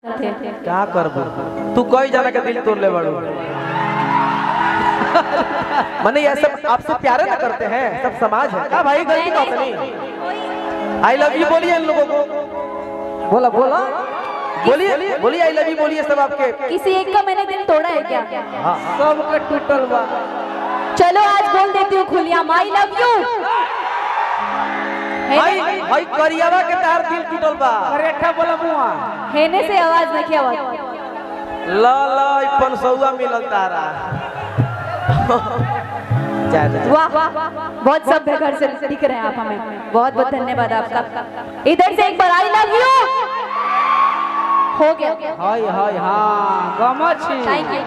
थे। क्या करबू तू कई जना के दिल तोड़ ले बड़ू माने ये सब आपसे प्यारे ना करते हैं, सब समाज है क्या भाई? गलती बात नहीं। आई लव यू बोलिए इन लोगों को, बोला बोला बोलिए बोलिए आई लव यू बोलिए सब आपके। किसी एक का मैंने दिल तोड़ा है क्या? हाँ सब का टूटल बा। चलो आज बोल देती हूँ खुलियाम आई लव यू। भाई करियावा के तार दिल टूटल बा। करेठा बोला मुआ हेने से आवाज न की आवाज ला ला 500 मिलल तारा। वाह बहुत सभ्य घर से दिख रहे हैं आप हमें, बहुत बहुत धन्यवाद आपका। इधर से एक बार आई लव यू हो गया। हाय हाय हां गमछी थैंक यू।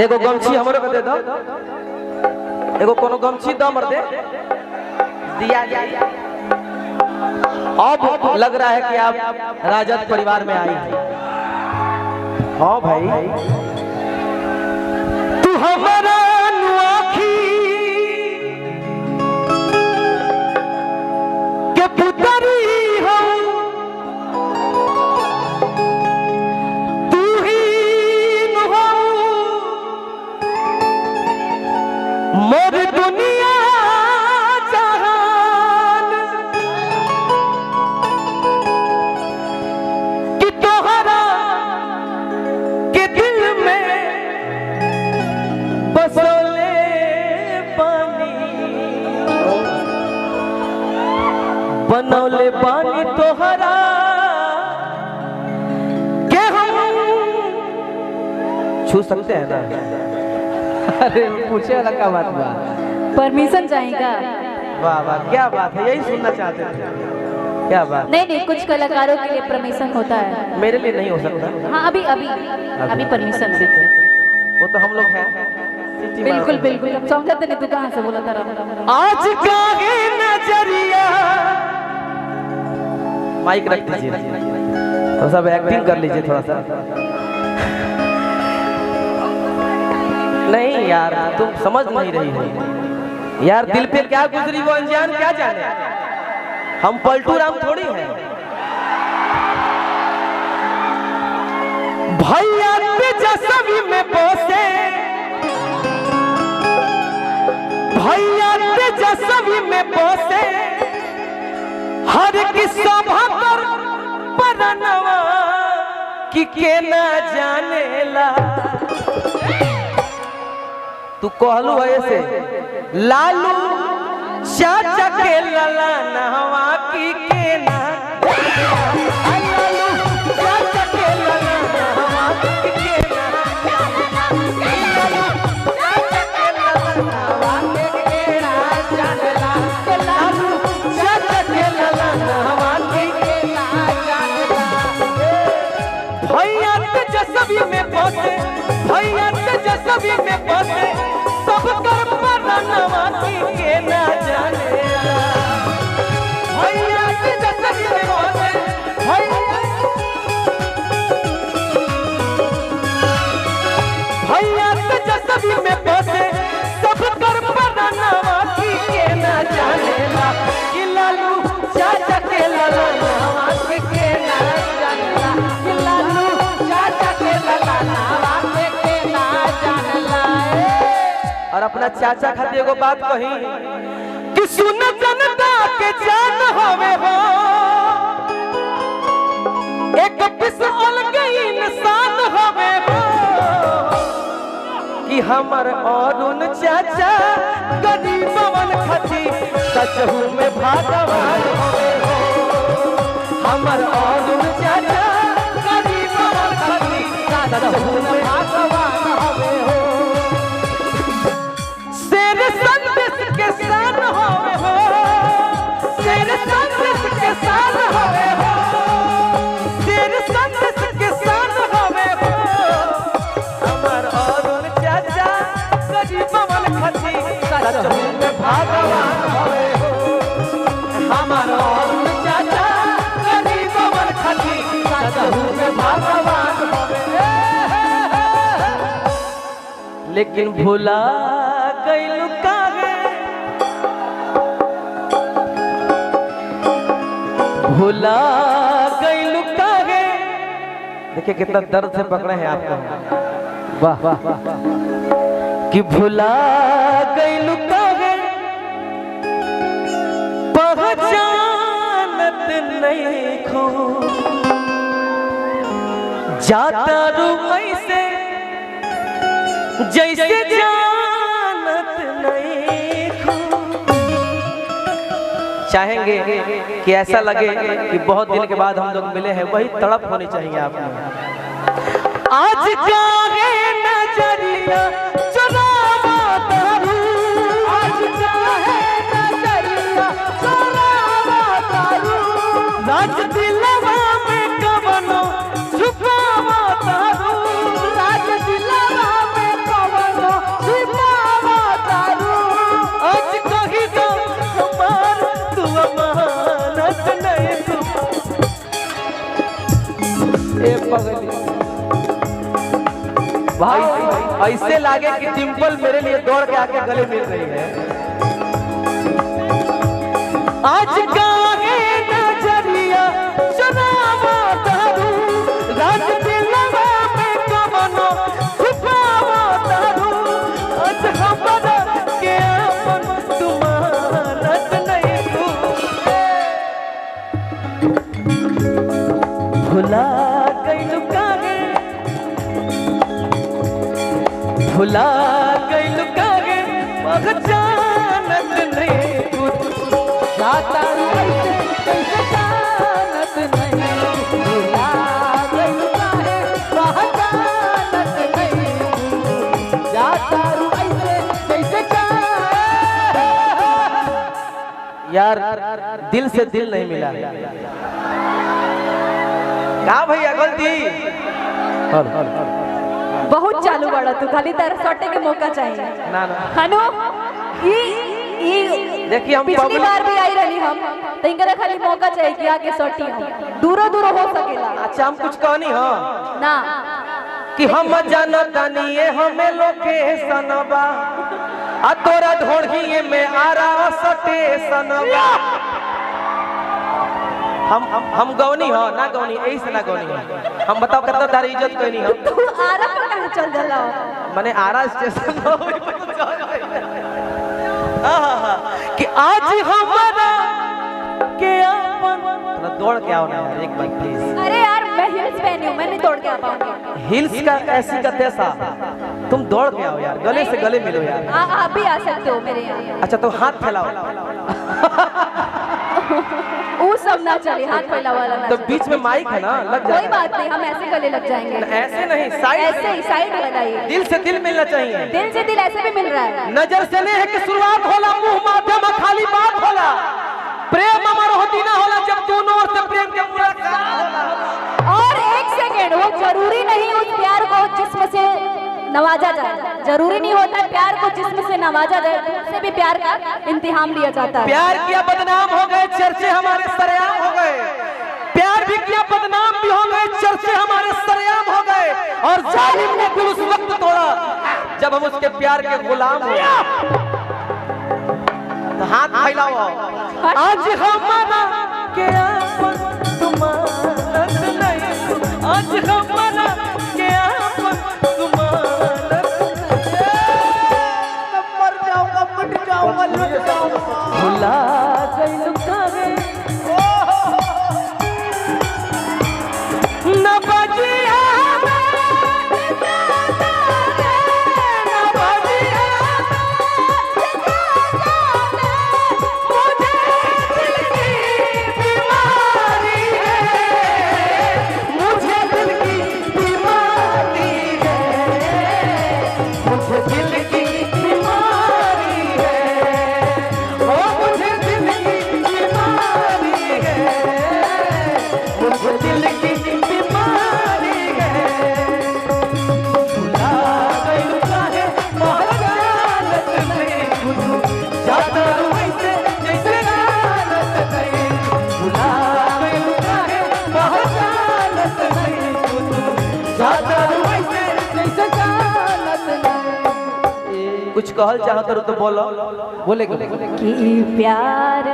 एगो गमछी हमरो के दे दो, एगो कोनो गमछी दो मर दे दिया जाए। अब लग रहा है कि आप राजद परिवार में आई हैं। हाँ भाई तू हमारा नुआखी के पुतरी हो, तू ही हो मोर दुनिया जहान, कि तोहरा के दिल में बसोले पानी बनौले पानी तोहरा के हम छू सकते हैं ना? अरे पूछे वाला का बात बा। परमिशन चाहिएगा? वाह वाह क्या बात है, यही सुनना चाहते थे। क्या बात? नहीं नहीं कुछ कलाकारों के लिए परमिशन होता है, मेरे लिए नहीं हो सकता। हाँ अभी अभी अभी परमिशन दे। वो तो हम लोग हैं। बिल्कुल बिल्कुल हम समझते नहीं, तू कहाँ से बोला था? आज काहे नजरिया माइक रख दीजिए, तो सब एक्टिंग कर लीजिए थोड़ा सा। नहीं यार तुम समझ नहीं रही हो यार, दिल पे क्या गुजरी वो अनजान क्या जाने। हम पलटू राम थोड़ी हैं। भैया तेजस्वी में बसे, भैया तेजस्वी में बसे, हर की सभा पर परनवा कि के न जानेला। तू कहलू ऐसे लालू चाचा के लला नहवा की के ना, लालू चाचा के लला नहवा की के ना, लालू चाचा के लला नहवा की के ना जानला, लालू चाचा के लला नहवा की के ना जानला। भैया तेजस्वी में बसे, भैया तेजस्वी में बसे, सब कर परनवा की के ना जानेला। भैया तेजस्वी में बसे, भैया तेजस्वी में बसे, सब कर परनवा की के ना जानेला। कि लालू चाचा के लला नहवा की के ना जानला, कि लालू चाचा के लला नहवा की के ना जानला। और अपना चाचा खातिर एगो बात कही कि सुन जनता के जान होवे हो, एक पिसल के इंसान होवे हो, कि हमर अरुण चाचा गरीबवन खती सचहू में भगवान होवे हो। हमर अरुण चाचा गरीबवन खती सचहू में भगवान होवे हो। शेर संदेश के शान होवे हो, शेर संदेश के शान होवे हो, शेर संदेश के शान होवे हो। हमर अरुण चाचा गरीबवन खती सचहू में भगवान होवे हो। हमर अरुण चाचा गरीबवन खती सचहू में भगवान होवे। लेकिन भुला गइलू काहे, भुला गइलू काहे देखिए कितना दर्द से पकड़े हैं आपको। वाह वाह वाह कि भुला गइलू काहे पहचानत नहीं खो जाता रू ऐसे जैसे जानत नहीं खो। चाहेंगे कि ऐसा लगे कि बहुत दिन के बाद हम लोग मिले हैं, वही तड़प होनी चाहिए आपको। आज काहे नजरिया चुरावा तारू, आज काहे नजरिया चुरावा तारू, राज दिलवा में कवनो छुपावा तारू, राज दिलवा में कवनो छुपावा तारू। आज कही तो हमार तू अमानत नहीं तू। ए पगली भाई ऐसे लागे कि डिंपल मेरे लिए दौड़ के आके गले मिल रही है। आज काहे नजरिया चुरावा तारू, रात दिलवा में कवनो छुपावा तारू। आज हमरा के अपन तुमानत नहीं तू। भुला गइलू काहे, भुला गइलू काहे पहचानत नहीं तू। जाता रू ऐसे जैसे जानत नहीं, भुला गइलू काहे पहचानत नहीं, जाता रू ऐसे जैसे यार दिल से दिल नहीं मिला। का भैया गलती बहुत चालू बड़ा तू, खाली तारा सटे के मौका चाहिए ना ना। हनु ई देखिए हम पिछली public- बार भी आई रही हम, तो इनकरा खाली मौका चाहिए कि आके सटी हम दूरो दूरो हो सकेला अच्छा हम कुछ कहनी हो ना कि हम जानतानी हमें लोकेशन बा आ तोरा ढोढ़ी में आरा सटे सनबा। हम गौनी हो ना गौनी, यही से ना गौनी हो। हम बताओ कितना तारी इज्जत कहनी हो। तू आरा पर कहां चल जाला मैंने आरा स्टेशन कि आज हमारा के अपन थोड़ा दौड़ के आओ ना यार एक बार प्लीज। अरे यार मैं हिल्स पहनी हूं, मैं नहीं तोड़ के आ पाऊंगी। हिल्स का ऐसी का तैसा, तुम दौड़ के आओ यार, गले से गले मिलो यार। आप भी आ सकते हो मेरे यहाँ। अच्छा तो हाथ फैलाओ। वो सब ना चले, हाथ फैला वाला ना तो चले। बीच में माइक है ना, लग कोई जाएगा। बात नहीं, हम ऐसे गले लग जाएंगे। ऐसे नहीं, साइड ऐसे ही साइड लगाइए। दिल से दिल मिलना चाहिए। दिल से दिल ऐसे भी मिल रहा है। नजर से नेह की शुरुआत होला, मुंह माध्यम खाली बात होला, प्रेम अमर होती ना होला जब दोनों ओर से प्रेम के मुलाकात होला। और एक सेकंड, वो जरूरी नहीं उस प्यार को जिस्म से नवाजा जाए, जरूरी नहीं होता है प्यार को जिस्म से नवाजा जाए, उससे भी प्यार का इम्तिहान लिया जाता है। प्यार किया बदनाम हो गए, चर्चे हमारे सरेआम हो गए। प्यार भी किया बदनाम भी हो गए, चर्चे हमारे सरेआम हो गए। और जालिम ने दिल उस वक्त तोड़ा जब हम उसके प्यार के गुलाम हो गए। तो हाथ फैलाओ। आज हमारा के अपन तुमानत नहीं, आज हमारा के अपन तुमानत मर जाऊंगा, मिट जाऊंगा, लुट जाऊंगा। भुला गइलू काहे न बजिया कुछ कहल चाहत तो बोलो। बोले कि प्यार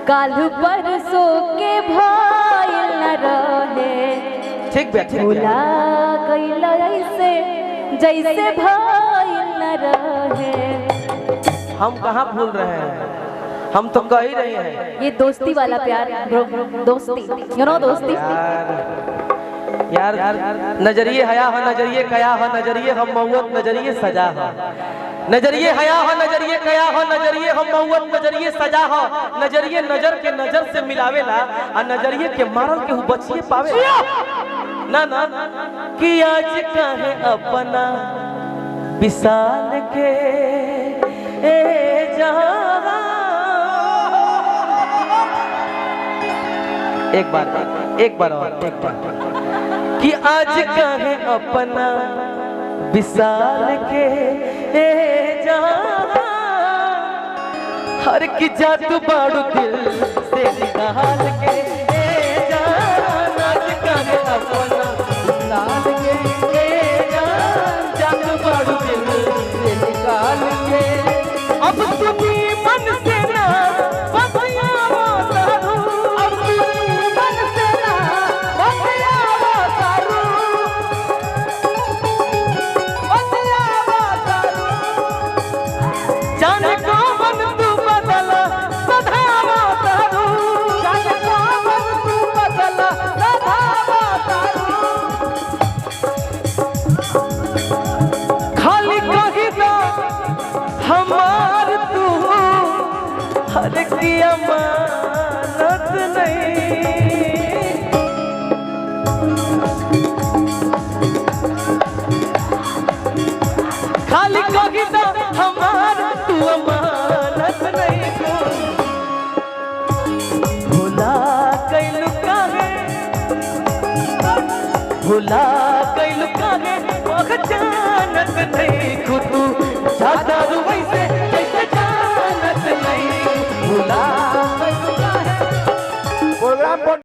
काल परसों के भाई न रहे, ठीक बे ठीक बे। भुला गइल ऐसे जैसे भइल न रहे। हम कहाँ भूल रहे हैं, हम तो कह ही रहे हैं ये दोस्ती वाला प्यार ब्रो, दोस्ती यू नो दोस्ती। यार नजरिए हया हो, नजरिए कया हो, नजरिए हम मौत, नजरिए सजा हो। नजरिए हया हो, नजरिए कया हो, नजरिए हम मौत, नजरिए सजा हो। नजरिए नजर के नजर से मिलावेला आ नजरिए के मारल के बचिए पावे ना ना कि आज काहे अपना विशाल के ए जहां। एक बार और एक बार कि आज काहे अपना विशाल के ए जहां। हर की जादू बाड़ू दिल से निकाल के ए जहां। आज काहे अपना विशाल के ए जहां। जादू बाड़ू दिल से निकाल के अब तुम्ही मन से ना बतियावा तारू। अब तुम्ही मन से ना बतियावा तारू। बतियावा तारू। जाने को मन तू बदला सधावा तारू। जाने को मन तू बदला सधावा तारू। खाली कही ना हमार तू हर की अमानत नहीं। खाली कही ना हमार तू अमानत नहीं। भुला कैलू काहे, भुला कैलू काहे जानत नहीं। खुद तू ज्यादा वैसे जैसे जानत नहीं। भुला